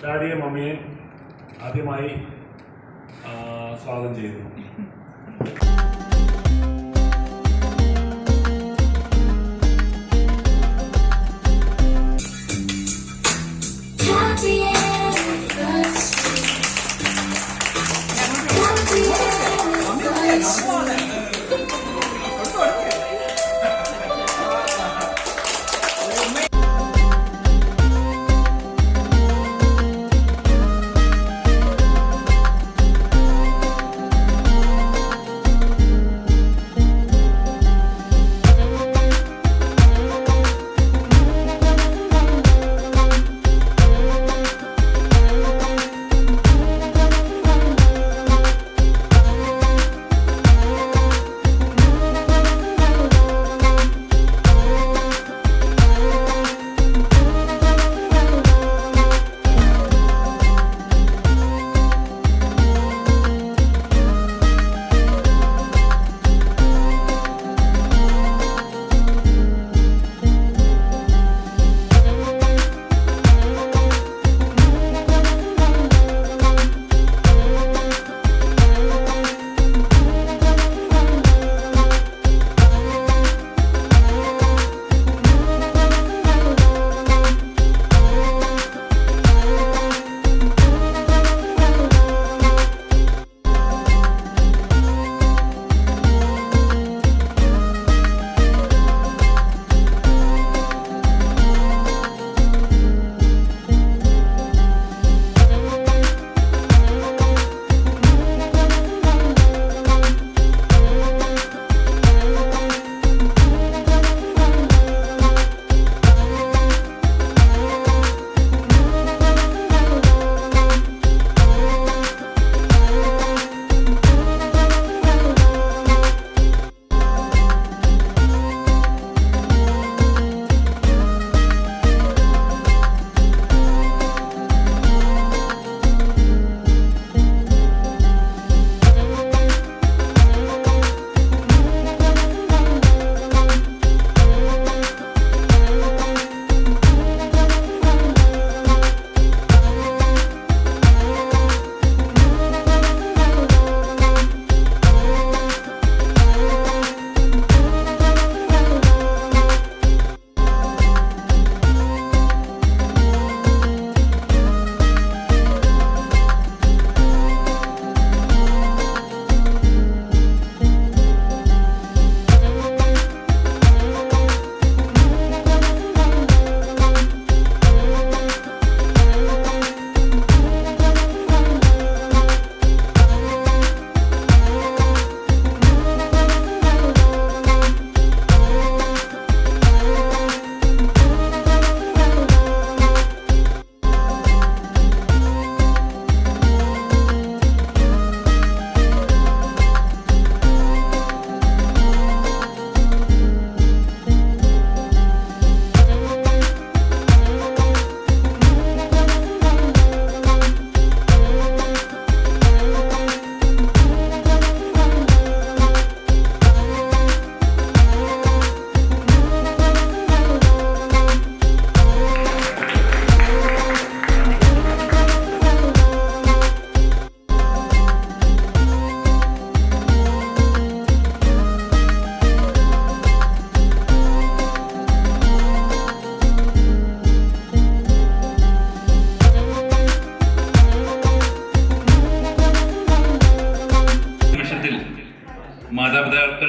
ഡാഡിയെ മമ്മിയെ ആദ്യമായി സ്വാഗതം ചെയ്യുന്നു.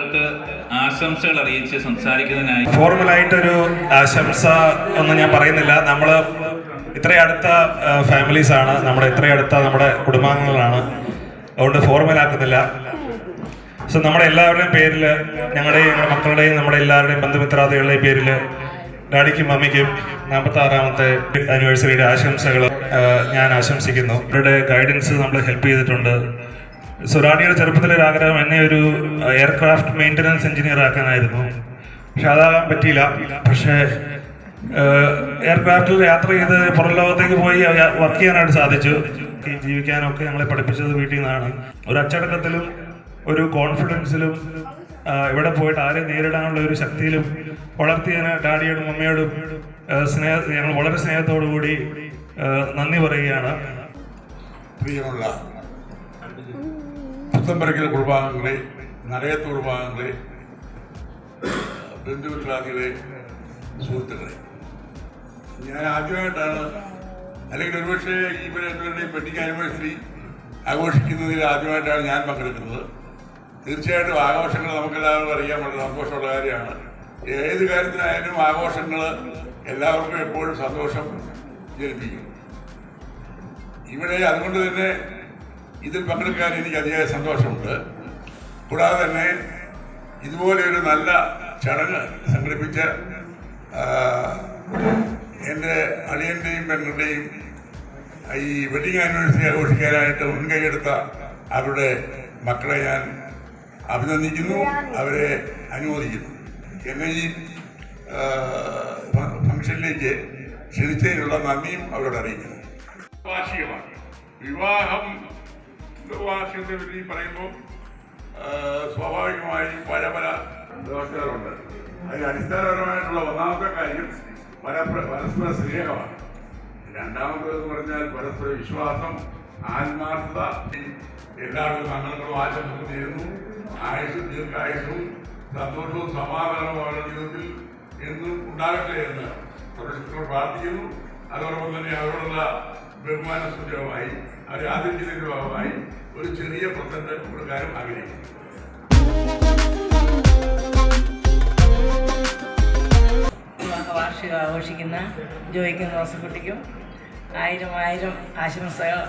ദമ്പതികൾക്ക് ആശംസകൾ അറിയിച്ച് സംസാരിക്കുന്നതിനായി ഫോർമലായിട്ടൊരു ആശംസ ഒന്നും ഞാൻ പറയുന്നില്ല. നമ്മൾ ഇത്രയും അടുത്ത ഫാമിലീസ് ആണ്, ഇത്രയും അടുത്ത നമ്മുടെ കുടുംബാംഗങ്ങളാണ്. അതുകൊണ്ട് ഫോർമലാക്കുന്നില്ല. സോ നമ്മുടെ എല്ലാവരുടെയും പേരിൽ, ഞങ്ങളുടെ മക്കളുടെയും നമ്മുടെ എല്ലാവരുടെയും ബന്ധുമിത്രാദികളുടെയും പേരിൽ ഡാഡിക്കും മമ്മിക്കും 46ാമത്തെ ആനിവേഴ്സറിയുടെ ആശംസകൾ ഞാൻ ആശംസിക്കുന്നു. അവരുടെ ഗൈഡൻസ് നമ്മൾ ഹെൽപ്പ് ചെയ്തിട്ടുണ്ട്. സോ റാണിയുടെ ചെറുപ്പത്തിലൊരു ആഗ്രഹം എന്നെ ഒരു എയർക്രാഫ്റ്റ് മെയിൻ്റനൻസ് എഞ്ചിനീയർ ആക്കാനായിരുന്നു. പക്ഷെ അതാകാൻ പറ്റിയില്ല. പക്ഷേ എയർക്രാഫ്റ്റിൽ യാത്ര ചെയ്ത് പുറം ലോകത്തേക്ക് പോയി വർക്ക് ചെയ്യാനായിട്ട് സാധിച്ചു. ജീവിക്കാനൊക്കെ ഞങ്ങളെ പഠിപ്പിച്ചത് വീട്ടിൽ നിന്നാണ്. ഒരു അച്ചടക്കത്തിലും ഒരു കോൺഫിഡൻസിലും ഇവിടെ പോയിട്ട് ആരെയും നേരിടാനുള്ള ഒരു ശക്തിയിലും വളർത്തിയതിന് ഡാഡിയോടും മമ്മിയോടും ഞങ്ങൾ വളരെ സ്നേഹത്തോടു കൂടി നന്ദി പറയുകയാണ്. പ്രിയമുള്ള പുത്തമ്പരക്കൽ കുടുംബാംഗങ്ങളെ, നരയത്ത് കുടുംബാംഗങ്ങളെ, ബന്ധുമിത്രാദികളെ, സുഹൃത്തുക്കളെ, ഞാൻ ആദ്യമായിട്ടാണ്, അല്ലെങ്കിൽ ഒരുപക്ഷെ ഇവരുടെ വെഡിങ് ആനിവേഴ്സറി ആഘോഷിക്കുന്നതിൽ ആദ്യമായിട്ടാണ് ഞാൻ പങ്കെടുക്കുന്നത്. തീർച്ചയായിട്ടും ആഘോഷങ്ങൾ നമുക്കെല്ലാവർക്കും അറിയാൻ വളരെ സന്തോഷമുള്ള കാര്യമാണ്. ഏത് കാര്യത്തിനായാലും ആഘോഷങ്ങൾ എല്ലാവർക്കും എപ്പോഴും സന്തോഷം ജനിപ്പിക്കും. ഇവിടെ അതുകൊണ്ട് തന്നെ ഇതിൽ പങ്കെടുക്കാൻ എനിക്ക് അതിയായ സന്തോഷമുണ്ട്. കൂടാതെ തന്നെ ഇതുപോലെ ഒരു നല്ല ചടങ്ങ് സംഘടിപ്പിച്ച എൻ്റെ അളിയൻ്റെയും പെങ്ങളുടെയും ഈ വെഡിങ് ആനിവേഴ്സറി ആഘോഷിക്കാനായിട്ട് മുൻകൈയെടുത്ത അവരുടെ മക്കളെ ഞാൻ അഭിനന്ദിക്കുന്നു, അവരെ അനുമോദിക്കുന്നു. എന്നെ ഈ ഫംഗ്ഷനിലേക്ക് ക്ഷണിച്ചതിനുള്ള നന്ദിയും അവരോട് അറിയിക്കുന്നു. വാർഷികമാണ് വിവാഹം. വാർഷികത്തെ പറ്റി പറയുമ്പോൾ സ്വാഭാവികമായും പല വ്യവസ്ഥകളുണ്ട്. അതിന് അടിസ്ഥാനപരമായിട്ടുള്ള ഒന്നാമത്തെ കാര്യം പരസ്പര സ്നേഹമാണ്. രണ്ടാമത്തേന്ന് പറഞ്ഞാൽ പരസ്പര വിശ്വാസം, ആത്മാർത്ഥത. എല്ലാവരും മംഗളങ്ങളും ആശംസകളും നേരുന്നു. ആയുസ്സും ദീർഘായുസ്സും സന്തോഷവും സമാധാനവും അവരുടെ ജീവിതത്തിൽ എന്നും ഉണ്ടാകട്ടെ എന്ന് പ്രദർശനത്തോട് പ്രാർത്ഥിക്കുന്നു. അതോടൊപ്പം തന്നെ അവരോടുള്ള ബഹുമാന സൂചകമായി, അവരെ ആദരിക്കുന്നതിന്റെ ഭാഗമായി ഒരു ചെറിയ പ്രസന്റ് കൊടുക്കാനും ആഗ്രഹിക്കുന്നു. വാർഷികം ആഘോഷിക്കുന്ന ജോയിക്കും റോസക്കുട്ടിക്കും 1000 ആശംസകൾ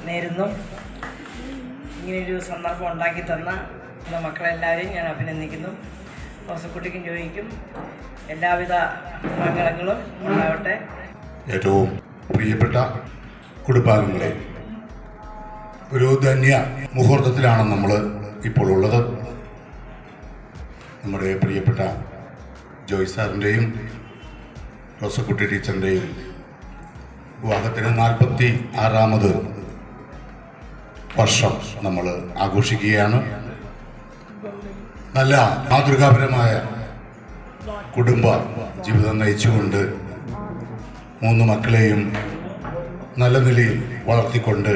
നേരുന്നു. ഇങ്ങനെയൊരു സന്ദർഭം ഉണ്ടാക്കി തന്ന എൻ്റെ മക്കളെല്ലാവരെയും ഞാൻ അഭിനന്ദിക്കുന്നു. റോസക്കുട്ടിക്കും ജോയിക്കും എല്ലാവിധ മംഗളങ്ങളും ഉണ്ടാവട്ടെ. ഏറ്റവും പ്രിയപ്പെട്ട കുടുംബാംഗങ്ങളെ, ഒരു ധന്യ മുഹൂർത്തത്തിലാണ് നമ്മൾ ഇപ്പോൾ ഉള്ളത്. നമ്മുടെ പ്രിയപ്പെട്ട ജോയ് സാറിൻ്റെയും റോസക്കുട്ടി ടീച്ചറിൻ്റെയും വിവാഹത്തിന് 46ാമത് വർഷം നമ്മൾ ആഘോഷിക്കുകയാണ്. നല്ല മാതൃകാപരമായ കുടുംബ ജീവിതം നയിച്ചുകൊണ്ട് 3 മക്കളെയും നല്ല നിലയിൽ വളർത്തിക്കൊണ്ട്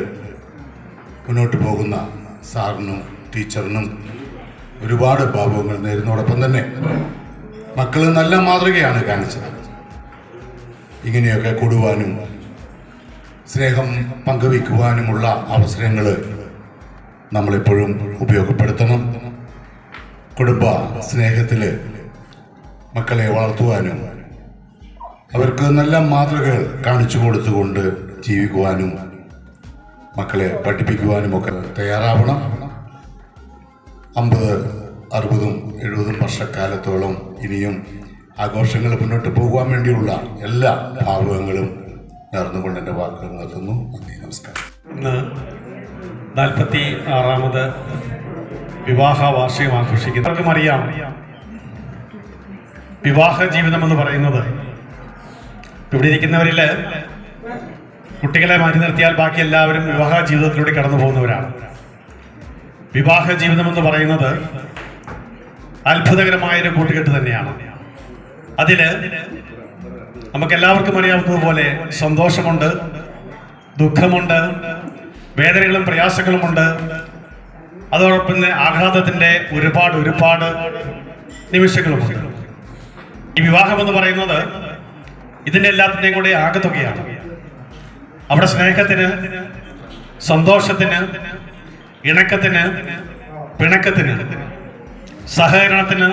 മുന്നോട്ട് പോകുന്ന സാറിനും ടീച്ചറിനും ഒരുപാട് ഭാവുകങ്ങൾ നേരുന്നതോടൊപ്പം തന്നെ മക്കൾ നല്ല മാതൃകയാണ് കാണിച്ചത്. ഇങ്ങനെയൊക്കെ കൂടുവാനും സ്നേഹം പങ്കുവയ്ക്കുവാനുമുള്ള അവസരങ്ങൾ നമ്മളെപ്പോഴും ഉപയോഗപ്പെടുത്തണം. കുടുംബ സ്നേഹത്തിൽ മക്കളെ വളർത്തുവാനും അവർക്ക് നല്ല മാതൃകകൾ കാണിച്ചു കൊടുത്തുകൊണ്ട് ജീവിക്കുവാനും മക്കളെ പഠിപ്പിക്കുവാനുമൊക്കെ തയ്യാറാവണം. 50, 60, 70 വർഷക്കാലത്തോളം ഇനിയും ആഘോഷങ്ങൾ മുന്നോട്ട് പോകുവാൻ വേണ്ടിയുള്ള എല്ലാ ഭാവുകങ്ങളും നേർന്നുകൊണ്ട് എൻ്റെ വാക്കുകൾ നിർത്തുന്നു. നന്ദി, നമസ്കാരം. ഇന്ന് 46ാമത് വിവാഹ വാർഷികം ആഘോഷിക്കുന്നു. എല്ലാവർക്കും അറിയാം, വിവാഹ ജീവിതം എന്ന് പറയുന്നത് ഇവിടെ ഇരിക്കുന്നവരിൽ കുട്ടികളെ മാറ്റി നിർത്തിയാൽ ബാക്കി എല്ലാവരും വിവാഹ ജീവിതത്തിലൂടെ കടന്നു പോകുന്നവരാണ്. വിവാഹ ജീവിതം എന്ന് പറയുന്നത് അത്ഭുതകരമായൊരു കൂട്ടുകെട്ട് തന്നെയാണ്. അതില് നമുക്കെല്ലാവർക്കും അറിയാവുന്നതുപോലെ സന്തോഷമുണ്ട്, ദുഃഖമുണ്ട്, വേദനകളും പ്രയാസങ്ങളുമുണ്ട്. അതോടൊപ്പം തന്നെ ആഹ്ലാദത്തിന്റെ ഒരുപാട് നിമിഷങ്ങളുമുണ്ട്. ഈ വിവാഹം എന്ന് പറയുന്നത് ഇതിന്റെ എല്ലാത്തിൻ്റെയും കൂടെ ആകത്തുകയാണ്. അവിടെ സ്നേഹത്തിന്, സന്തോഷത്തിന്, ഇണക്കത്തിന്, പിണക്കത്തിന് സഹകരണത്തിന്,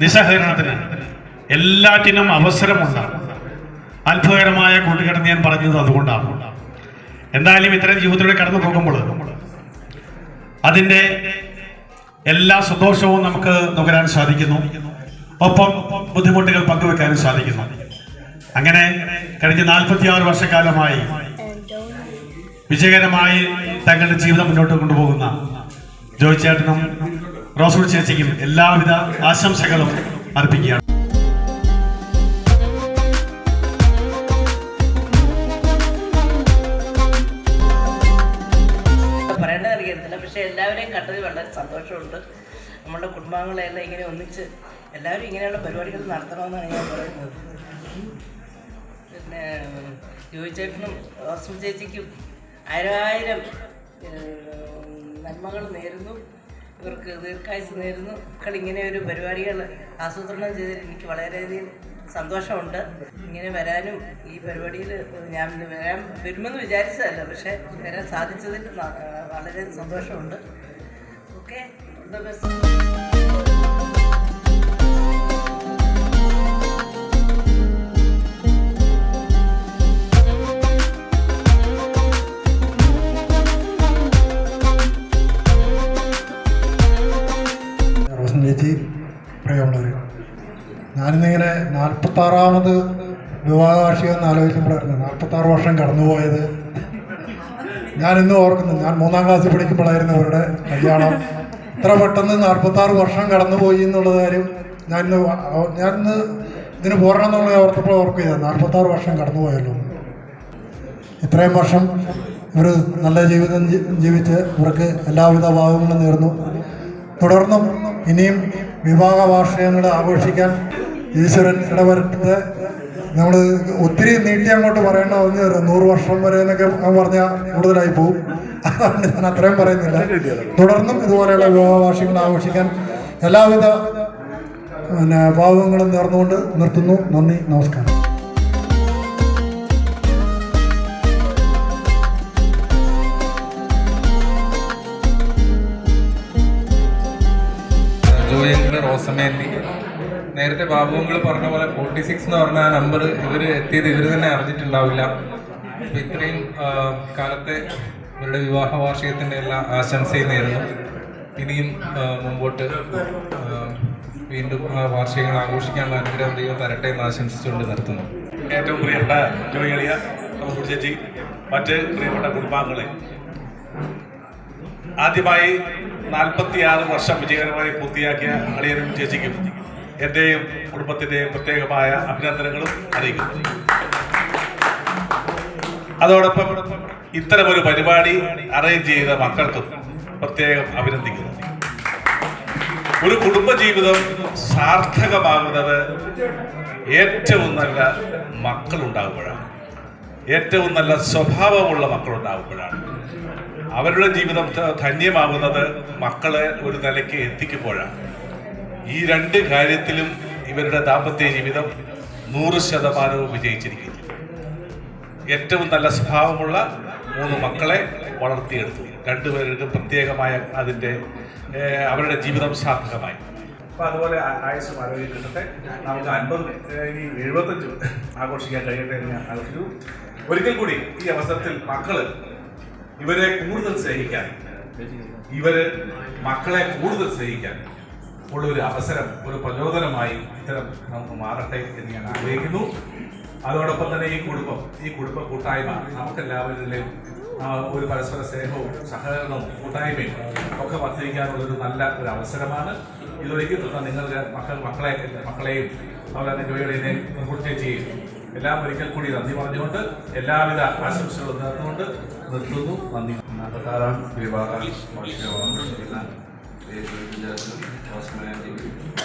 നിസ്സഹകരണത്തിന് എല്ലാറ്റിനും അവസരമുണ്ട്. അത്ഭുതകരമായ കൂട്ടുകെട്ട് ഞാൻ പറഞ്ഞത് അതുകൊണ്ടാണ്. എന്തായാലും ഇത്തരം ജീവിതത്തിലൂടെ കടന്നു പോകുമ്പോൾ അതിൻ്റെ എല്ലാ സന്തോഷവും നമുക്ക് നുകരാൻ സാധിക്കുന്നു, ഒപ്പം ബുദ്ധിമുട്ടുകൾ പങ്കുവെക്കാനും സാധിക്കുന്നു. അങ്ങനെ കഴിഞ്ഞ 46 വർഷക്കാലമായി വിജയകരമായി തങ്ങളുടെ ജീവിതം മുന്നോട്ട് കൊണ്ടുപോകുന്ന ജോയ് ചേട്ടനും റോസൂൾ ചേച്ചിക്കും എല്ലാവിധ ആശംസകളും അർപ്പിക്കുകയാണ്. പറയേണ്ടത് അറിയത്തില്ല, പക്ഷെ എല്ലാവരെയും കണ്ടതിൽ വളരെ സന്തോഷമുണ്ട്. നമ്മുടെ കുടുംബാംഗങ്ങളെല്ലാം ഇങ്ങനെ ഒന്നിച്ച് എല്ലാവരും ഇങ്ങനെയുള്ള പരിപാടികൾ നടത്തണമെന്നാണ് ഞാൻ പറയുന്നത്. പിന്നെ ജോയ് ചേട്ടനും റോസ്മി ചേച്ചിക്കും 1000 നന്മകൾ നേരുന്നു, ഇവർക്ക് ദീർഘായുസ് നേരുന്നു. മക്കൾ ഇങ്ങനെ ഒരു പരിപാടികൾ ആസൂത്രണം ചെയ്തതിൽ എനിക്ക് വളരെയധികം സന്തോഷമുണ്ട്. ഇങ്ങനെ വരാനും ഈ പരിപാടിയിൽ ഞാൻ വരുമെന്ന് വിചാരിച്ചതല്ല, പക്ഷേ വരാൻ സാധിച്ചതിൽ വളരെ സന്തോഷമുണ്ട്. Okay, all the best. Rosmi ചേച്ചി, പ്രിയമുള്ളവർ, ഞാനിന്നിങ്ങനെ 46ാമത് വിവാഹവാർഷികം എന്ന് ആലോചിക്കുമ്പോഴായിരുന്നു 46 വർഷം കടന്നുപോയത്. ഞാനിന്ന് ഓർക്കുന്നു, ഞാൻ 3ാം ക്ലാസ്സിൽ പഠിക്കുമ്പോഴായിരുന്നു അവരുടെ കല്യാണം. ഇത്ര പെട്ടെന്ന് 46 വർഷം കടന്നുപോയി എന്നുള്ള കാര്യം ഞാനിന്ന് ഇതിന് പോരണം എന്നുള്ള ഓർത്തപ്പോൾ ഓർക്കുക, 46 വർഷം കടന്നുപോയല്ലോ. ഇത്രയും വർഷം ഇവർ നല്ല ജീവിതം ജീവിച്ച് ഇവർക്ക് എല്ലാവിധ ഭാവങ്ങളും നേർന്നു. തുടർന്നും ഇനിയും വിവാഹ വാർഷികങ്ങൾ ആഘോഷിക്കാൻ ഈശ്വരൻ ഇടവരട്ടെ. നമ്മൾ ഒത്തിരി നീട്ടി അങ്ങോട്ട് പറയേണ്ട 100 വർഷം വരെ എന്നൊക്കെ പറഞ്ഞാൽ കൂടുതലായി പോകും. അതുകൊണ്ട് ഞാൻ അത്രയും പറയുന്നില്ല. തുടർന്നും ഇതുപോലെയുള്ള വിവാഹ വാർഷികങ്ങൾ ആഘോഷിക്കാൻ എല്ലാവിധ ഭാവങ്ങളും നേർന്നുകൊണ്ട് നിർത്തുന്നു. നന്ദി, നമസ്കാരം. ജോയങ്കിള്, റോസമേന്തി, നേരത്തെ ബാബുങ്ങൾ പറഞ്ഞ പോലെ 46 എന്ന് പറഞ്ഞ ആ നമ്പർ ഇവർ എത്തിയത് ഇവർ തന്നെ അറിഞ്ഞിട്ടുണ്ടാവില്ല. അപ്പം ഇത്രയും കാലത്തെ ഇവരുടെ വിവാഹ വാർഷികത്തിൻ്റെ എല്ലാ ആശംസയും നേരുന്നു. ഇനിയും മുമ്പോട്ട് വീണ്ടും ആ വാർഷികങ്ങൾ ആഘോഷിക്കാനുള്ള അനുഗ്രഹം ദൈവം തരട്ടെ എന്ന് ആശംസിച്ചുകൊണ്ട് നിർത്തുന്നു. ഏറ്റവും പ്രിയപ്പെട്ട ജോയ് എളിയ, റോസൂൾ ചേച്ചി, മറ്റ് പ്രിയപ്പെട്ട കുടുംബാംഗങ്ങളെ, ആദ്യമായി 46 വർഷം വിജയകരമായി പൂർത്തിയാക്കിയ അളിയനും ചേച്ചിക്കും എൻ്റെയും കുടുംബത്തിൻ്റെയും പ്രത്യേകമായ അഭിനന്ദനങ്ങളും അറിയിക്കുന്നു. അതോടൊപ്പം ഇത്തരമൊരു പരിപാടി അറേഞ്ച് ചെയ്ത മക്കൾക്കും പ്രത്യേകം അഭിനന്ദിക്കുന്നു. ഒരു കുടുംബജീവിതം സാർത്ഥകമാകുന്നത് ഏറ്റവും നല്ല മക്കളുണ്ടാകുമ്പോഴാണ്, ഏറ്റവും നല്ല സ്വഭാവമുള്ള മക്കളുണ്ടാകുമ്പോഴാണ്. അവരുടെ ജീവിതം ധന്യമാകുന്നത് മക്കളെ ഒരു നിലയ്ക്ക് എത്തിക്കുമ്പോഴാണ്. ഈ 2 കാര്യത്തിലും ഇവരുടെ ദാമ്പത്യ ജീവിതം 100% വിജയിച്ചിരിക്കുന്നു. ഏറ്റവും നല്ല സ്വഭാവമുള്ള 3 മക്കളെ വളർത്തിയെടുത്തു. 2 പേർക്കും പ്രത്യേകമായ അതിൻ്റെ അവരുടെ ജീവിതം സാർത്ഥകമായി. അപ്പോൾ അതുപോലെ ആയുസ്സും ആരോഗ്യം കിട്ടട്ടെ. നമുക്ക് 50 ഇനി 75 ആഘോഷിക്കാൻ കഴിയട്ടെ എന്ന് ഞാൻ ആലോചിച്ചു. ഒരിക്കൽ കൂടി ഈ അവസരത്തിൽ ഇവരെ കൂടുതൽ സ്നേഹിക്കാൻ, മക്കളെ കൂടുതൽ സ്നേഹിക്കാൻ ഉള്ളൊരു അവസരം, ഒരു പ്രചോദനമായി ഇത്തരം നമുക്ക് മാറട്ടെ എന്ന് ഞാൻ ആഗ്രഹിക്കുന്നു. അതോടൊപ്പം തന്നെ ഈ കുടുംബ കൂട്ടായ്മ നമുക്കെല്ലാവരിലും ഒരു പരസ്പര സ്നേഹവും സഹകരണവും കൂട്ടായ്മയും ഒക്കെ വർദ്ധിക്കാനുള്ളൊരു നല്ല ഒരു അവസരമാണ്. ഇതൊരിക്കൽ നിങ്ങളുടെ മക്കളെയും അതുപോലെ ജോയിയുടെയും ചേച്ചിയെയും എല്ലാം ഒരിക്കൽ കൂടി നന്ദി പറഞ്ഞുകൊണ്ട് എല്ലാവിധ ആശംസകളും നേർന്നുകൊണ്ട് നിർത്തുന്നു. നന്ദി. 46ാം വിവാഹ വാർഷികമാഘോഷിക്കുന്ന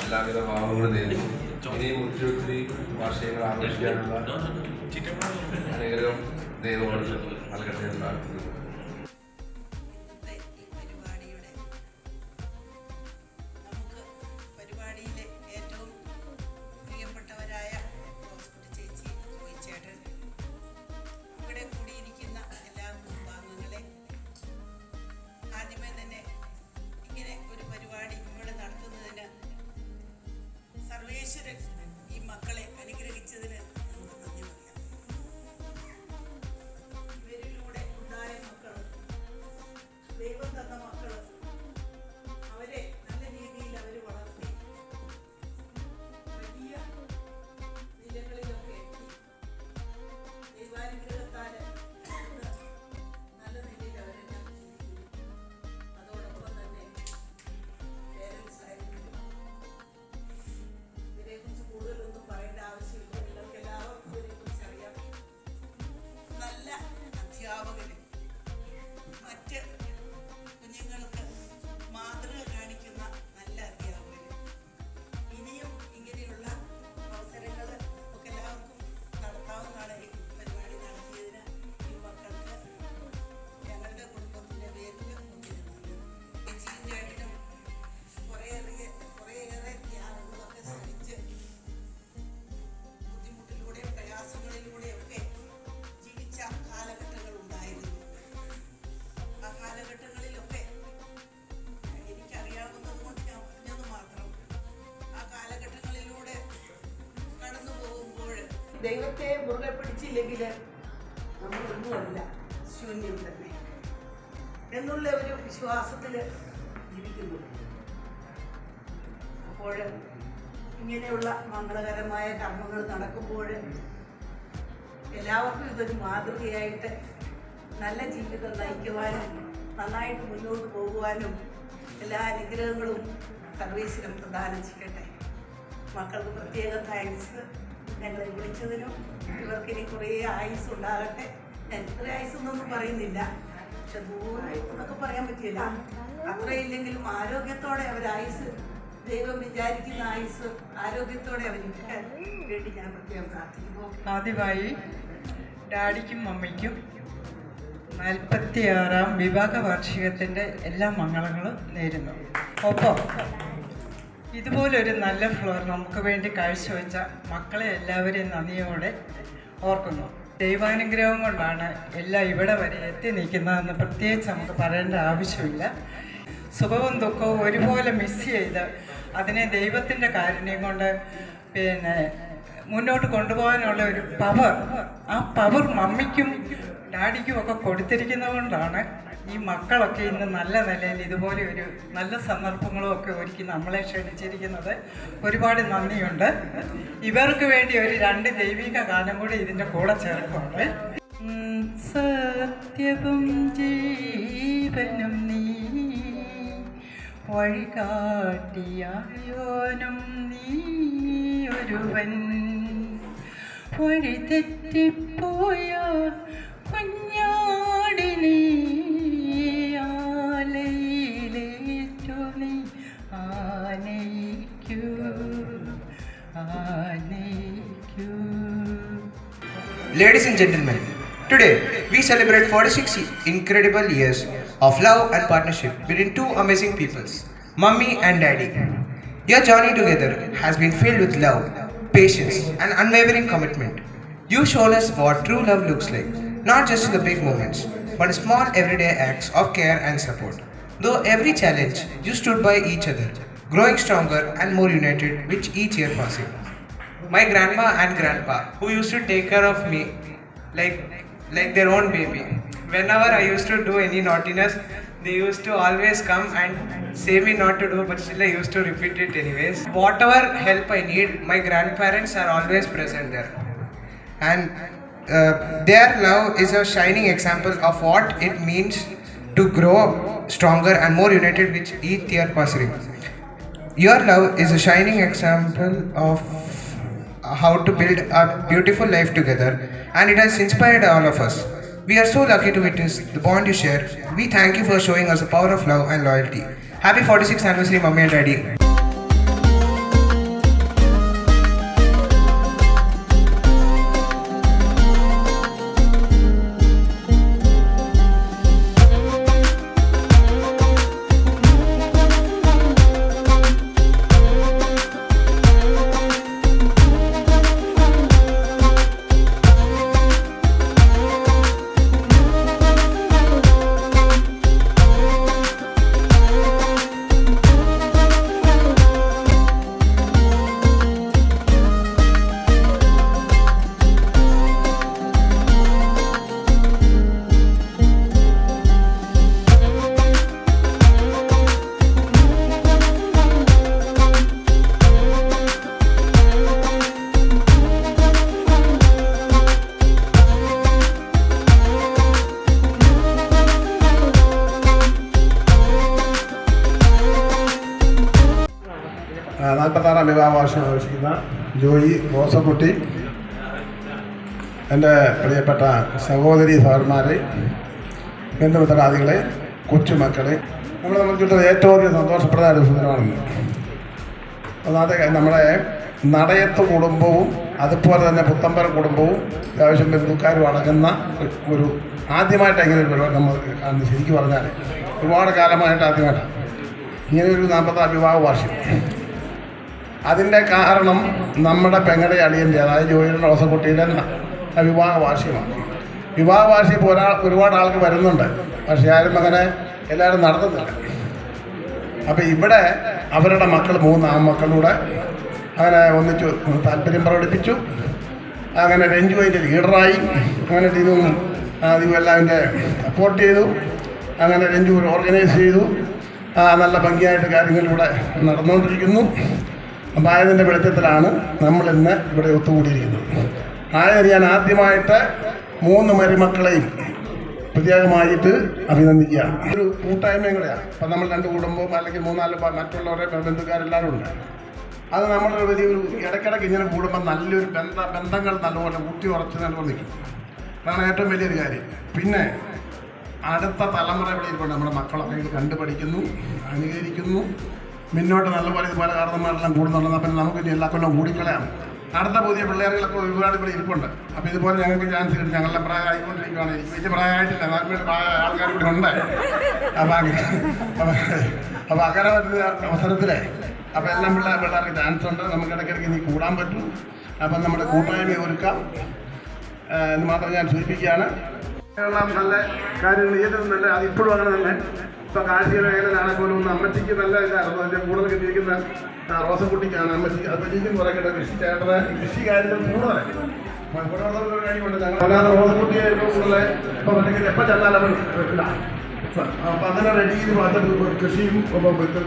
എല്ലാവിധ ഭാവങ്ങളും നേരുന്നു. ഇനിയും ഒത്തിരി വാർഷികങ്ങൾ ആഘോഷിക്കാനുള്ള അനുഗ്രഹം ദൈവം നൽകട്ടെ എന്ന് പ്രാർത്ഥിക്കുന്നു. ആദ്യമേ തന്നെ ഇങ്ങനെ ഒരു പരിപാടി ഇവിടെ നടത്തുന്നതിന് ഈശ്വരൻ ഈ മക്കളെ അനുഗ്രഹിച്ചതിന് നമുക്ക് നന്ദി പറയാം. ഇവരിലൂടെ ഉണ്ടായ മക്കൾ, ദൈവം തന്ന മക്കൾ, അവരെ നല്ല രീതിയിൽ അവർ വളർത്തി വലിയ നിലകളിലൊക്കെ എത്തി ദൈവാനുഗ്രഹത്താൽ നല്ല നിലയിൽ അവരെല്ലാം ജീവിക്കുന്നു. അതോടൊപ്പം തന്നെ പേരൻസ് ആയിരുന്നു. ഇതിനെക്കുറിച്ച് കൂടുതലൊന്നും പറയേണ്ട ആവശ്യമില്ല. നിങ്ങൾക്ക് എല്ലാവർക്കും ഇതിനെക്കുറിച്ച് അറിയാം. നല്ല അധ്യാപകരും മറ്റ് കുഞ്ഞുങ്ങൾക്ക് മാതൃക കാണിക്കുന്ന നല്ല അധ്യാപകരും. ഇനിയും ഇങ്ങനെയുള്ള അവസരങ്ങൾ നമുക്ക് എല്ലാവർക്കും നടത്താവുന്നതാണ്. ഈ പരിപാടി നടത്തിയതിന് ഈ മക്കൾക്ക് ഞങ്ങളുടെ കുടുംബത്തിൻ്റെ പേരിൽ ഒത്തിരി നന്ദി. ചേട്ടനും കുറേയേറെ ത്യാഗങ്ങളൊക്കെ സഹിച്ച് ബുദ്ധിമുട്ടിലൂടെയും പ്രയാസങ്ങളിലൂടെയൊക്കെ ജീവിച്ച കാലഘട്ടങ്ങൾ ഉണ്ടായിരുന്നു. ആ കാലഘട്ടങ്ങളിലൊക്കെ എനിക്കറിയാവുന്നത് കൊണ്ട് ഞാൻ പറഞ്ഞത് മാത്രം. ആ കാലഘട്ടങ്ങളിലൂടെ കടന്നു പോകുമ്പോൾ ദൈവത്തെ മുറുകെ പിടിച്ചില്ലെങ്കിൽ നമ്മളൊന്നുമല്ല, ശൂന്യം തന്നെ എന്നുള്ള ഒരു വിശ്വാസത്തിൽ ജീവിക്കുന്നു. അപ്പോൾ ഇങ്ങനെയുള്ള മംഗളകരമായ കർമ്മങ്ങൾ നടക്കുമ്പോൾ എല്ലാവർക്കും ഇതൊരു മാതൃകയായിട്ട് നല്ല ജീവിതം നയിക്കുവാനും നന്നായിട്ട് മുന്നോട്ട് പോകുവാനും എല്ലാ അനുഗ്രഹങ്ങളും സർവീസിനും പ്രദാനം ചെയ്യട്ടെ. മക്കൾക്ക് പ്രത്യേക താങ്ക്സ് ഞങ്ങളെ വിളിച്ചതിനും. ഇവർക്കിനി കുറേ ആയുസ് ഉണ്ടാകട്ടെ. ഞാൻ ഇത്ര ആയുസൊന്നും പറയുന്നില്ല, പക്ഷെ ദൂരമായിട്ടൊക്കെ പറയാൻ പറ്റില്ല. അത്രയില്ലെങ്കിലും ആരോഗ്യത്തോടെ അവരായുസ്, ദൈവം വിചാരിക്കുന്ന ആയുസ് ആരോഗ്യത്തോടെ അവരിക്കാൻ വേണ്ടി ഞാൻ പ്രത്യേകം പ്രാർത്ഥിക്കുന്നു. ആദ്യമായി ഡാഡിക്കും മമ്മിക്കും 46ാം വിവാഹ വാർഷികത്തിൻ്റെ എല്ലാ മംഗളങ്ങളും നേരുന്നു. ഒപ്പം ഇതുപോലൊരു നല്ല ഫ്ലോർ നമുക്ക് വേണ്ടി കാഴ്ചവെച്ച മക്കളെ എല്ലാവരെയും നന്ദിയോടെ ഓർക്കുന്നു. ദൈവാനുഗ്രഹം കൊണ്ടാണ് എല്ലാം ഇവിടെ വരെ എത്തി നിൽക്കുന്നതെന്ന് പ്രത്യേകിച്ച് നമുക്ക് പറയേണ്ട ആവശ്യമില്ല. സുഖവും ദുഃഖവും ഒരുപോലെ മിസ് ചെയ്ത് അതിനെ ദൈവത്തിൻ്റെ കാരുണ്യം കൊണ്ട് മുന്നോട്ട് കൊണ്ടുപോകാനുള്ള ഒരു പവർ, ആ പവർ മമ്മിക്കും ഡാഡിക്കും ഒക്കെ കൊടുത്തിരിക്കുന്നത് കൊണ്ടാണ് ഈ മക്കളൊക്കെ ഇന്ന് നല്ല നിലയിൽ ഇതുപോലെ ഒരു നല്ല സന്ദർഭങ്ങളും ഒക്കെ ഒരുക്കി നമ്മളെ ക്ഷണിച്ചിരിക്കുന്നത്. ഒരുപാട് നന്ദിയുണ്ട്. ഇവർക്ക് വേണ്ടി ഒരു 2 ദൈവിക ഗാനം കൂടി ഇതിൻ്റെ കൂടെ ചേർക്കുന്നുണ്ട്. സത്യവും ജീവനും നീ, വഴികാട്ടിയായോനും നീ ഒരുവൻ, വഴി തെറ്റിപ്പോയ കുഞ്ഞാടിനെ ആലയിലേറ്റു നീ ആനയിക്കൂ, ആനയിക്കൂ. Ladies and gentlemen, today we celebrate 46 incredible years of love and partnership between two amazing peoples, Mummy and Daddy. Your journey together has been filled with love, patience and unwavering commitment. You've shown us what true love looks like, not just in the big moments, but in small everyday acts of care and support. Though every challenge, you stood by each other, growing stronger and more united with each year passing. My grandma and grandpa, who used to take care of me like their own baby. Whenever I used to do any naughtiness, they used to always come and say me not to do, but still I used to repeat it anyways. Whatever help I need, my grandparents are always present there. And their love is a shining example of what it means to grow stronger and more united with each year passing. Your love is a shining example of how to build a beautiful life together, and it has inspired all of us. We are so lucky to witness the bond you share. We thank you for showing us the power of love and loyalty. Happy 46th anniversary, Mummy and Daddy. 46-ാം വിവാഹ വാർഷികം ആഘോഷിക്കുന്ന ജോയി റോസക്കുട്ടി, എൻ്റെ പ്രിയപ്പെട്ട സഹോദരി സഹോദരന്മാരെ, ബന്ധുമിത്രാദികളെ, കൊച്ചുമക്കളെ, നമ്മളെ സംബന്ധിച്ചിടത്തോളം ഏറ്റവും അധികം സന്തോഷപ്രദമായ ഒരു സുദിനമാണെന്ന്. ഒന്നാമത്തെ നമ്മുടെ നടയത്ത് കുടുംബവും അതുപോലെ തന്നെ പുത്തമ്പര കുടുംബവും അത്യാവശ്യം ബന്ധുക്കാരും അടങ്ങുന്ന ഒരു ആദ്യമായിട്ട് ഇങ്ങനെ ഒരു പരിപാടി നമ്മൾ കാണുന്നത്. ശരിക്കും പറഞ്ഞാൽ ഒരുപാട് കാലമായിട്ട് ആദ്യമായിട്ടാണ് ഇങ്ങനെ ഒരു 46 വിവാഹ വാർഷികം. അതിൻ്റെ കാരണം നമ്മുടെ പെങ്ങളുടെ അളിയൻ്റെ, അതായത് ജോയിയുടെ റോസക്കുട്ടിയുടെ വിവാഹ വാർഷികമാണ്. വിവാഹ വാർഷികം ഒരുപാട് ആൾക്ക് വരുന്നുണ്ട്, പക്ഷേ ആരും അങ്ങനെ എല്ലാവരും നടത്തുന്നില്ല. അപ്പോൾ ഇവിടെ അവരുടെ മക്കൾ 3 ആൺമക്കളൂടെ അങ്ങനെ ഒന്നിച്ചു താല്പര്യം പ്രകടിപ്പിച്ചു. അങ്ങനെ രഞ്ജു അതിൻ്റെ ലീഡറായി. അങ്ങനെ ടീമും എല്ലാം അതിൻ്റെ സപ്പോർട്ട് ചെയ്തു. അങ്ങനെ രഞ്ജു ഓർഗനൈസ് ചെയ്തു. നല്ല ഭംഗിയായിട്ട് കാര്യങ്ങളിലൂടെ നടന്നുകൊണ്ടിരിക്കുന്നു. അപ്പോൾ ആയതിൻ്റെ വെളിച്ചത്തിലാണ് നമ്മളിന്ന് ഇവിടെ ഒത്തുകൂടിയിരിക്കുന്നത്. ആയത് ഞാൻ ആദ്യമായിട്ട് 3 മരുമക്കളെയും പ്രത്യേകമായിട്ട് അഭിനന്ദിക്കുകയാണ്. ഒരു കൂട്ടായ്മയും കൂടെയാണ്. അപ്പം നമ്മൾ 2 കുടുംബവും അല്ലെങ്കിൽ 3-4 മറ്റുള്ളവരെ ബന്ധുക്കാരെല്ലാവരും ഉണ്ട്. അത് നമ്മളൊരു വലിയൊരു ഇടയ്ക്കിടയ്ക്ക് ഇങ്ങനെ കൂടുമ്പോൾ നല്ലൊരു ബന്ധങ്ങൾ നല്ലപോലെ ഊട്ടി ഉറച്ച് നല്ലപോലെ നിൽക്കും. അതാണ് ഏറ്റവും വലിയൊരു കാര്യം. പിന്നെ അടുത്ത തലമുറ ഇവിടെ ഇരിപ്പുണ്ട്. നമ്മുടെ മക്കളൊക്കെ ഇത് കണ്ടുപഠിക്കുന്നു, അനുകരിക്കുന്നു, മുന്നോട്ട് നല്ലപോലെ ഇതുപോലെ കാരണന്മാരെല്ലാം കൂടുന്നുണ്ടെന്നാൽ പിന്നെ നമുക്ക് ഇനി എല്ലാ കൊല്ലം കൂടിക്കളയാം. അടുത്ത പുതിയ പിള്ളേരുകളൊക്കെ ഒരുപാട് ഇവിടെ ഇരിപ്പുണ്ട്. അപ്പോൾ ഇതുപോലെ ഞങ്ങൾക്ക് ചാൻസ് കിട്ടും. ഞങ്ങളുടെ പ്രായം ആയിക്കൊണ്ടിരിക്കുകയാണ്. എനിക്ക് വലിയ പ്രായമായിട്ടില്ല, നാട്ടിൽ പ്രായ ആൾക്കാർ ഇവിടെ ഉണ്ട്. അപ്പോൾ അങ്ങനെ വരുന്ന അവസരത്തിൽ അപ്പോൾ എല്ലാം പിള്ളേർക്ക് ചാൻസ് ഉണ്ട്. നമുക്ക് ഇടയ്ക്കിടയ്ക്ക് ഇനി കൂടാൻ പറ്റും. അപ്പം നമ്മുടെ കൂട്ടായ്മ ഒരുക്കാം എന്ന് മാത്രം ഞാൻ സൂചിപ്പിക്കുകയാണ്. എല്ലാം നല്ല കാര്യങ്ങൾ ചെയ്തത് നല്ല, അതിപ്പോഴും അങ്ങനെ തന്നെ. ഇപ്പം കാർഷിക മേഖലയിലാണെങ്കിൽ പോലും അമ്മച്ചിക്ക് നല്ല ഇതായിരുന്നു. അതിൻ്റെ കൂടുതൽ കിട്ടിയിരിക്കുന്ന റോസക്കുട്ടിക്കാണ് അമ്മച്ചിക്ക്. അത് വലിയ കുറേ കിട്ടും. കൃഷി ചേട്ടത് കൃഷി കാര്യത്തിൽ കൂടുതൽ കഴിവുണ്ട്. ഞങ്ങൾ റോസക്കുട്ടിയെ ഏറ്റവും കൂടുതൽ ഇപ്പം പറ്റുമെങ്കിൽ എപ്പോൾ ചെന്നാലും ഇല്ല. അപ്പം അങ്ങനെ റെഡി ചെയ്ത് കൃഷിയും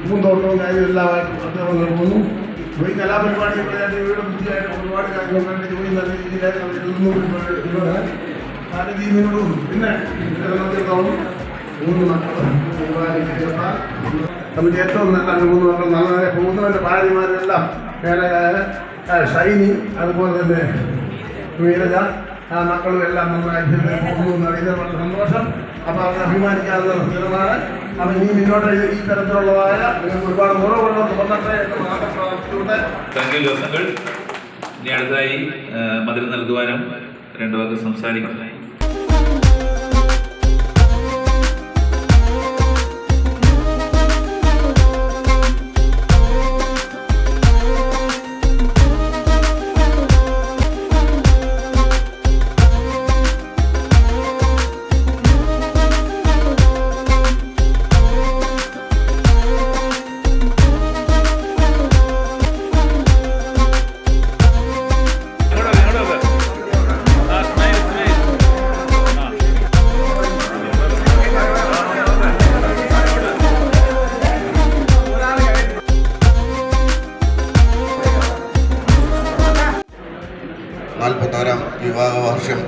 പൂന്തോട്ടവും കാര്യം എല്ലാമായിട്ട് നിർമ്മുന്നു. ഈ കലാപരിപാടി വീടും ബുദ്ധിയായിട്ട് ഒരുപാട് കാര്യങ്ങളുണ്ട്. ജോലി നല്ല രീതിയിലായിട്ട് പല രീതിയിലോടും. പിന്നെ സംബന്ധിച്ചിടത്തോളം 3 മക്കളും നമുക്ക് ഏറ്റവും നല്ല 3 മക്കൾ നല്ല പോകുന്നവൻ്റെ ഭാര്യമാരെല്ലാം വേറെ ഷൈനി, അതുപോലെ തന്നെ വീരജ, മക്കളും എല്ലാം നന്നായി പോകുന്നു എന്നറിയുന്നത് വളരെ സന്തോഷം. അപ്പോൾ അത് അഭിമാനിക്കാവുന്ന സ്ഥിരമാണ്. അപ്പം ഇനി മുന്നോട്ട് ഈ തരത്തിലുള്ളതായ ഒരുപാട് കുറവുകളോ തോന്നട്ടെ എന്ന് മാത്രം പ്രാർത്ഥിച്ചുകൊണ്ട് ദിവസങ്ങൾ ഇനി അടുത്തായി മധുരം നൽകുവാനും 2 വാക്ക് സംസാരിക്കുന്നു. വിവാഹ വാർഷികം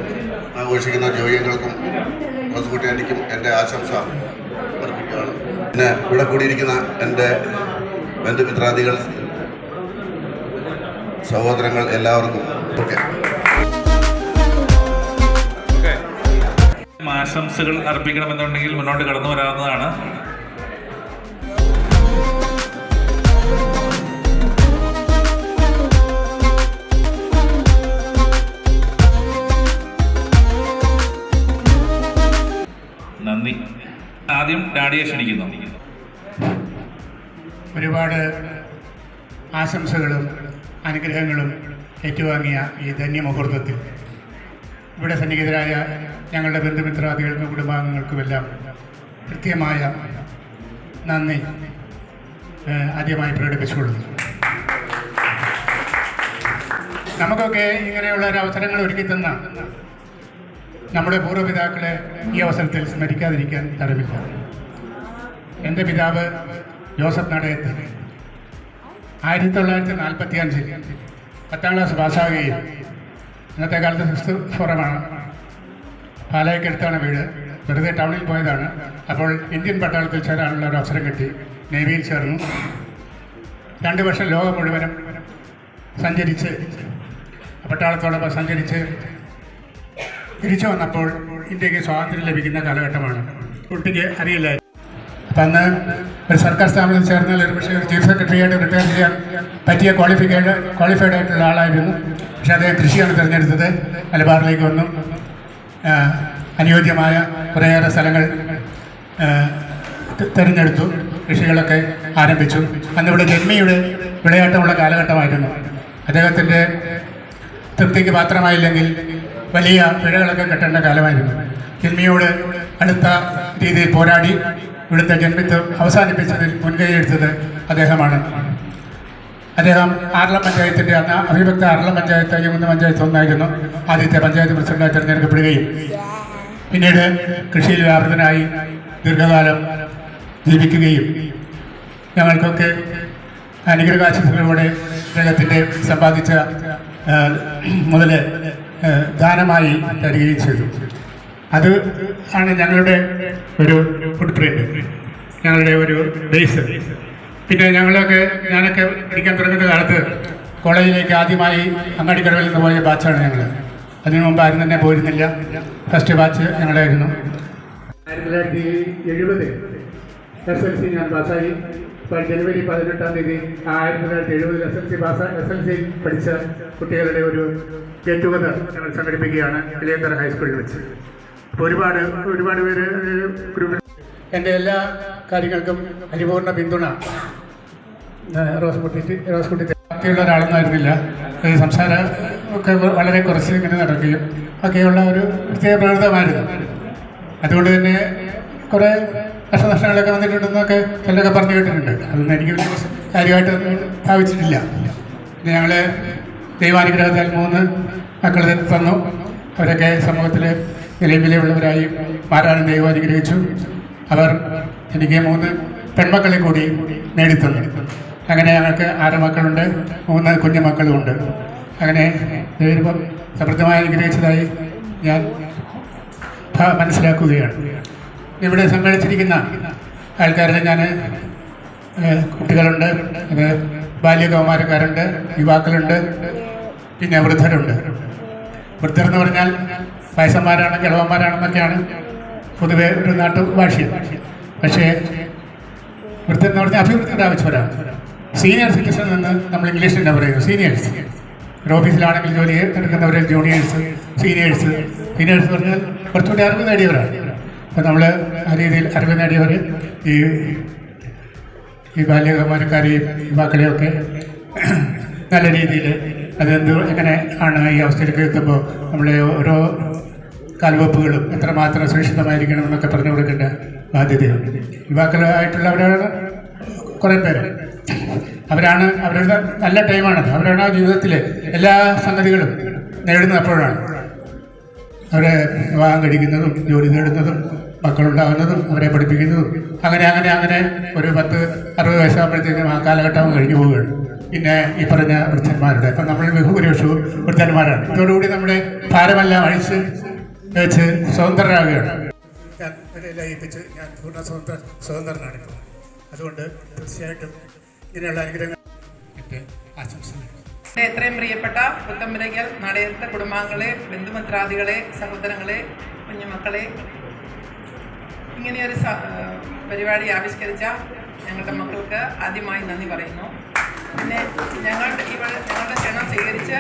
ആഘോഷിക്കുന്ന ജോയികൾക്കും റോസക്കുട്ടി ആൻറ്റിക്കും എൻ്റെ ആശംസ അർപ്പിക്കുകയാണ്. പിന്നെ ഇവിടെ കൂടിയിരിക്കുന്ന എൻ്റെ ബന്ധുമിത്രാദികൾ, സഹോദരങ്ങൾ എല്ലാവർക്കും ആശംസകൾ അർപ്പിക്കണമെന്നുണ്ടെങ്കിൽ മുന്നോട്ട് കടന്നു വരാവുന്നതാണ്. നന്ദി. ആദ്യം ഡാഡിയെ ക്ഷണിക്കുന്നു. ഒരുപാട് ആശംസകളും അനുഗ്രഹങ്ങളും ഏറ്റുവാങ്ങിയ ഈ ധന്യമുഹൂർത്തത്തിൽ ഇവിടെ സന്നിഹിതരായ ഞങ്ങളുടെ ബന്ധുമിത്രാദികൾക്കും കുടുംബാംഗങ്ങൾക്കുമെല്ലാം കൃത്യമായ നന്ദി ആദ്യമായി പ്രകടിപ്പിച്ചുകൊള്ളുന്നു. നമുക്കൊക്കെ ഇങ്ങനെയുള്ള ഒരു അവസരങ്ങൾ ഒരുക്കിത്തന്ന നമ്മുടെ പൂർവ്വപിതാക്കളെ ഈ അവസരത്തിൽ സ്മരിക്കാതിരിക്കാൻ തരമില്ല. എൻ്റെ പിതാവ് ജോസഫ് നടയത്ത് 1945 10ാം ക്ലാസ് പാസ്സാകുകയും ഇന്നത്തെ കാലത്ത് 6th ഫോറമാണ്, പാലായ്ക്കടുത്താണ് വീട്. വെറുതെ ടൗണിൽ പോയതാണ്. അപ്പോൾ ഇന്ത്യൻ പട്ടാളത്തിൽ ചേരാനുള്ള ഒരു അവസരം കിട്ടി. നേവിയിൽ ചേർന്നു. 2 വർഷം ലോകം മുഴുവനും സഞ്ചരിച്ച് പട്ടാളത്തോടൊപ്പം സഞ്ചരിച്ച് തിരിച്ചു വന്നപ്പോൾ ഇന്ത്യക്ക് സ്വാതന്ത്ര്യം ലഭിക്കുന്ന കാലഘട്ടമാണ്. കുട്ടിക്ക് അറിയില്ലായിരുന്നു. അപ്പം അന്ന് ഒരു സർക്കാർ സ്ഥാപനത്തിൽ ചേർന്നാൽ ഒരു പക്ഷേ ഒരു ചീഫ് സെക്രട്ടറിയായിട്ട് റിട്ടയർ ചെയ്യാൻ പറ്റിയ ക്വാളിഫൈഡ് ആയിട്ടുള്ള ആളായിരുന്നു. പക്ഷേ അദ്ദേഹം കൃഷിയാണ് തിരഞ്ഞെടുത്തത്. മലബാറിലേക്ക് വന്നു. അനുയോജ്യമായ കുറേയേറെ സ്ഥലങ്ങൾ തിരഞ്ഞെടുത്തു. കൃഷികളൊക്കെ ആരംഭിച്ചു. അന്നിവിടെ ജന്മിയുടെ വിളയാട്ടമുള്ള കാലഘട്ടമായിരുന്നു. അദ്ദേഹത്തിൻ്റെ തൃപ്തിക്ക് പാത്രമായില്ലെങ്കിൽ വലിയ പിഴകളൊക്കെ കെട്ടേണ്ട കാലമായിരുന്നു. ജന്മിയോട് അടുത്ത രീതിയിൽ പോരാടി ഇവിടുത്തെ ജന്മിത്വം അവസാനിപ്പിച്ചതിൽ മുൻകൈയെടുത്തത് അദ്ദേഹമാണ്. അദ്ദേഹം ആർളം പഞ്ചായത്തിൻ്റെ അന്ന് അവിഭക്ത ആർളം പഞ്ചായത്ത് 3 പഞ്ചായത്ത് ഒന്നായിരുന്നു. ആദ്യത്തെ പഞ്ചായത്ത് പ്രസിഡന്റായി തിരഞ്ഞെടുക്കപ്പെടുകയും പിന്നീട് കൃഷിയിൽ വ്യാപൃതനായി ദീർഘകാലം ജീവിക്കുകയും ഞങ്ങൾക്കൊക്കെ അനുഗ്രഹാശിസുകളിലൂടെ അദ്ദേഹത്തിൻ്റെ സമ്പാദിച്ച മുതൽ ദാനമായി തരികയും ചെയ്തു. അത് ആണ് ഞങ്ങളുടെ ഒരു ഫുട് പ്രിൻ്റ്, ഞങ്ങളുടെ ഒരു ബേസ്. പിന്നെ ഞാനൊക്കെ പഠിക്കാൻ തുടങ്ങുന്ന കാലത്ത് കോളേജിലേക്ക് ആദ്യമായി അങ്ങാടിക്കടവിൽ നിന്ന് പോയ ബാച്ചാണ് ഞങ്ങൾ. അതിനു മുമ്പ് ആരും തന്നെ പോയിരുന്നില്ല. ഫസ്റ്റ് ബാച്ച് ഞങ്ങളായിരുന്നു. 1970 SLC ഞാൻ പാസ്സായി. ജനുവരി 18-ാം തീയതി 1970 SLC പഠിച്ച കുട്ടികളുടെ ഒരു ഗെറ്റ് ടുഗദർ ഞങ്ങൾ സംഘടിപ്പിക്കുകയാണ് ഇലയന്തര ഹൈസ്കൂളിൽ വെച്ച്. അപ്പോൾ ഒരുപാട് പേര് ഗ്രൂപ്പിൽ എൻ്റെ എല്ലാ കാര്യങ്ങൾക്കും പരിപൂർണ്ണ പിന്തുണ റോസ്കുട്ടി ബാക്കിയുള്ള ഒരാളൊന്നായിരുന്നില്ല. സംസാരം ഒക്കെ വളരെ കുറച്ച് ഇങ്ങനെ നടക്കുകയും ഒക്കെയുള്ള ഒരു പ്രത്യേക പ്രകൃതമായിരുന്നു. അതുകൊണ്ട് തന്നെ കുറേ കഷ്ടനഷ്ടങ്ങളൊക്കെ വന്നിട്ടുണ്ടെന്നൊക്കെ ചിലരൊക്കെ പറഞ്ഞു കേട്ടിട്ടുണ്ട്. അതൊന്നും എനിക്ക് കാര്യമായിട്ടൊന്നും ഭാവിച്ചിട്ടില്ല. പിന്നെ ഞങ്ങൾ ദൈവാനുഗ്രഹത്താൽ 3 മക്കൾ തന്നു. അവരൊക്കെ സമൂഹത്തിൽ നിലവിലുള്ളവരായി മാറാനും ദൈവം അനുഗ്രഹിച്ചു. അവർ എനിക്ക് 3 പെൺമക്കളെ കൂടി നേടിത്തന്നു. അങ്ങനെ ഞങ്ങൾക്ക് 6 മക്കളുണ്ട്. 3 കുഞ്ഞു മക്കളുമുണ്ട്. അങ്ങനെ ദൈവം സമൃദ്ധമായി അനുഗ്രഹിച്ചതായി ഞാൻ മനസ്സിലാക്കുകയാണ്. ഇവിടെ സമ്മേളിച്ചിരിക്കുന്ന ആൾക്കാരിൽ ഞാൻ കുട്ടികളുണ്ട്, അത് ബാല്യകൗമാരക്കാരുണ്ട്, യുവാക്കളുണ്ട്, പിന്നെ വൃദ്ധരുണ്ട്. വൃദ്ധർ എന്ന് പറഞ്ഞാൽ വയസ്സന്മാരാണ്, കിളവന്മാരാണെന്നൊക്കെയാണ് പൊതുവെ ഒരു നാട്ടുഭാഷ്യം. പക്ഷേ വൃദ്ധർ എന്ന് പറഞ്ഞാൽ അഭിവൃദ്ധി പ്രാപിച്ചവരാണ്. സീനിയർ സിറ്റിസൺ എന്ന് നമ്മൾ ഇംഗ്ലീഷിൽ തന്നെ പറയുന്നു. സീനിയേഴ്സ് ഒരു ഓഫീസിലാണെങ്കിൽ ജോലി എടുക്കുന്നവരെ ജൂനിയേഴ്സ്, സീനിയേഴ്സ് എന്ന് പറഞ്ഞാൽ കുറച്ചുകൂടി അറിവ് നേടിയവരാണ്. അപ്പോൾ നമ്മൾ ആ രീതിയിൽ അറിവ് നേടിയവർ ഈ ബാല്യകൗമാരക്കാരെയും യുവാക്കളെയൊക്കെ നല്ല രീതിയിൽ എങ്ങനെ ആണ് ഈ അവസ്ഥയിലേക്ക് എത്തുമ്പോൾ നമ്മളെ ഓരോ കാൽവെപ്പുകളും എത്രമാത്രം സുരക്ഷിതമായിരിക്കണം എന്നൊക്കെ പറഞ്ഞു കൊടുക്കേണ്ട ബാധ്യതയുണ്ട്. യുവാക്കളായിട്ടുള്ളവരാണ് കുറേ പേര്. അവരുടെ നല്ല ടൈമാണത്. അവരാണ് ആ ജീവിതത്തിലെ എല്ലാ സംഗതികളും നേടുന്നത് അപ്പോഴാണ്. അവരെ വിവാഹം കഴിക്കുന്നതും ജോലി നേടുന്നതും മക്കളുണ്ടാകുന്നതും അവരെ പഠിപ്പിക്കുന്നതും അങ്ങനെ ഒരു 10-60 വയസ്സാകുമ്പോഴത്തേക്കും ആ കാലഘട്ടം കഴിഞ്ഞു പോവുകയാണ്. പിന്നെ ഈ പറഞ്ഞ വൃദ്ധന്മാരുടെ ഇപ്പം നമ്മൾ ബഹുഭൂരിപക്ഷവും വൃദ്ധന്മാരാണ്. ഇതോടുകൂടി നമ്മുടെ ഭാരമെല്ലാം അഴിച്ച് വെച്ച് സ്വതന്ത്രരാകുകയാണ്. ലയിപ്പിച്ച് ഞാൻ പൂർണ്ണ സ്വതന്ത്രനാണിപ്പോൾ. അതുകൊണ്ട് തീർച്ചയായിട്ടും ഇങ്ങനെയുള്ള അനുഗ്രഹങ്ങൾ ആശംസകൾ. എത്രയും പ്രിയപ്പെട്ട പുത്തമ്പുരയ്ക്കൽ നടയത്തെ കുടുംബാംഗങ്ങളെ, ബന്ധുമിത്രാദികളെ, സഹോദരങ്ങളെ, കുഞ്ഞുമക്കളെ, ഇങ്ങനെയൊരു പരിപാടി ആവിഷ്കരിച്ച ഞങ്ങളുടെ മക്കൾക്ക് ആദ്യമായി നന്ദി പറയുന്നു. പിന്നെ ഞങ്ങളുടെ ക്ഷണം സ്വീകരിച്ച്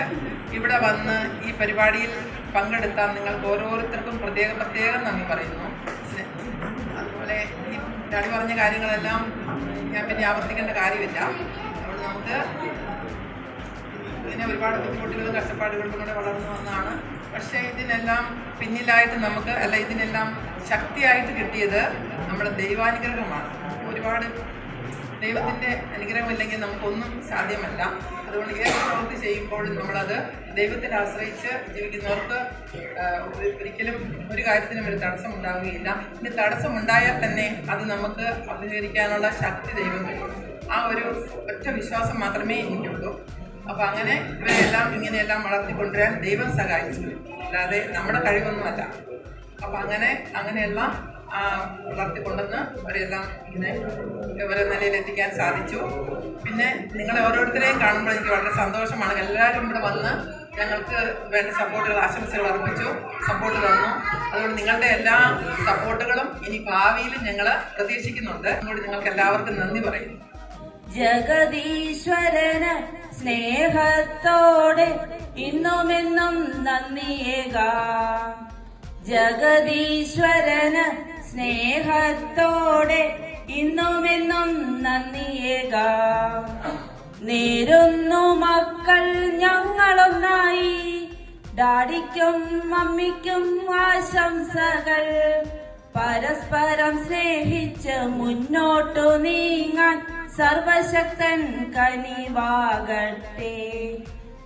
ഇവിടെ വന്ന് ഈ പരിപാടിയിൽ പങ്കെടുക്കാൻ നിങ്ങൾക്ക് ഓരോരുത്തർക്കും പ്രത്യേകം നന്ദി പറയുന്നു. അതുപോലെ ഈ ഡാഡി പറഞ്ഞ കാര്യങ്ങളെല്ലാം ഞാൻ പിന്നെ ആവർത്തിക്കേണ്ട കാര്യമില്ല. അതുകൊണ്ട് നമുക്ക് ഇങ്ങനെ ഒരുപാട് ബുദ്ധിമുട്ടുകളും കഷ്ടപ്പാടുകളും കൂടെ വളർന്നു വന്നതാണ്. പക്ഷേ ഇതിനെല്ലാം പിന്നിലായിട്ട് നമുക്ക് ഇതിനെല്ലാം ശക്തിയായിട്ട് കിട്ടിയത് നമ്മുടെ ദൈവാനുഗ്രഹമാണ്. ഒരുപാട് ദൈവത്തിൻ്റെ അനുഗ്രഹമില്ലെങ്കിൽ നമുക്കൊന്നും സാധ്യമല്ല. അതുകൊണ്ട് ഏത് പ്രവൃത്തി ചെയ്യുമ്പോഴും നമ്മളത് ദൈവത്തിൽ ആശ്രയിച്ച് ജീവിക്കുന്നവർക്ക് ഒരിക്കലും ഒരു കാര്യത്തിനും ഒരു തടസ്സം ഉണ്ടാവുകയില്ല. ഇനി തടസ്സമുണ്ടായാൽ തന്നെ അത് നമുക്ക് അഭിമുഖീകരിക്കാനുള്ള ശക്തി ദൈവം തരും. ആ ഒരു ഒറ്റ വിശ്വാസം മാത്രമേ എനിക്കുള്ളൂ. അപ്പോൾ അങ്ങനെ ഇവരെല്ലാം ഇങ്ങനെയെല്ലാം വളർത്തിക്കൊണ്ടുവരാൻ ദൈവം സഹായിച്ചു, അല്ലാതെ നമ്മുടെ കഴിവൊന്നുമല്ല. അപ്പോൾ അങ്ങനെയുള്ള വളർത്തിക്കൊണ്ടെന്ന് അവരെല്ലാം ഇങ്ങനെ ഓരോ നിലയിൽ എത്തിക്കാൻ സാധിച്ചു. പിന്നെ നിങ്ങളെ ഓരോരുത്തരെയും കാണുമ്പോൾ എനിക്ക് വളരെ സന്തോഷമാണ്. എല്ലാവരും ഇവിടെ വന്ന് ഞങ്ങൾക്ക് വേണ്ട സപ്പോർട്ടുകൾ, ആശംസകൾ അർപ്പിച്ചു, സപ്പോർട്ട് തന്നു. അതുകൊണ്ട് നിങ്ങളുടെ എല്ലാ സപ്പോർട്ടുകളും ഇനി ഭാവിയിലും ഞങ്ങൾ പ്രതീക്ഷിക്കുന്നുണ്ട്. അതുകൊണ്ട് നിങ്ങൾക്ക് എല്ലാവർക്കും നന്ദി പറയുന്നു. ജഗദീശ്വരന് സ്നേഹത്തോടെ ഇന്നുമെന്നും നന്ദിയേകാം. ജഗദീശ്വരന് സ്നേഹത്തോടെ ഇന്നുമെന്നും നന്ദിയേകാം. നേരുന്നു മക്കൾ ഞങ്ങളൊന്നായി, ഡാഡിക്കും മമ്മിക്കും ആശംസകൾ. പരസ്പരം സ്നേഹിച്ച് മുന്നോട്ടു നീങ്ങാൻ സർവശക്തൻ കനിവാകട്ടെ.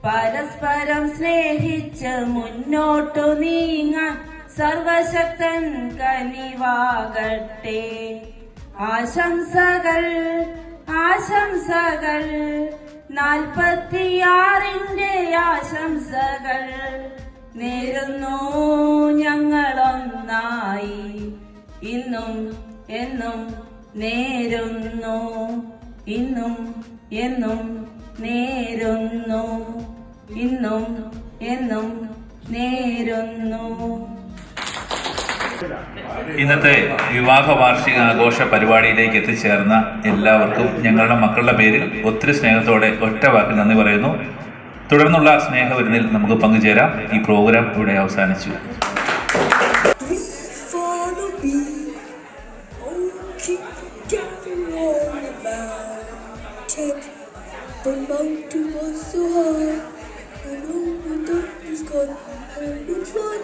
പരസ്പരം സ്നേഹിച്ച് മുന്നോട്ടു നീങ്ങാൻ സർവശക്തൻ കനിവാകട്ടെ. ആശംസകൾ ആശംസകൾ 46-ന്റെ ആശംസകൾ നേരുന്നു ഞങ്ങളൊന്നായി, ഇന്നും എന്നും നേരുന്നു, ഇന്നും എന്നും നേരുന്നു, ഇന്നും എന്നും നേരുന്നു. ഇന്നത്തെ വിവാഹ വാർഷികാഘോഷ പരിപാടിയിലേക്ക് എത്തിച്ചേർന്ന എല്ലാവർക്കും ഞങ്ങളുടെ മക്കളുടെ പേരിൽ ഒത്തിരി സ്നേഹത്തോടെ ഒറ്റ വാക്കിൽ നന്ദി പറയുന്നു. തുടർന്നുള്ള സ്നേഹവിരുന്നിൽ നമുക്ക് പങ്കുചേരാം. ഈ പ്രോഗ്രാം ഇവിടെ അവസാനിച്ചു. The mountain was so high, I know the dark is gone, and it's fun.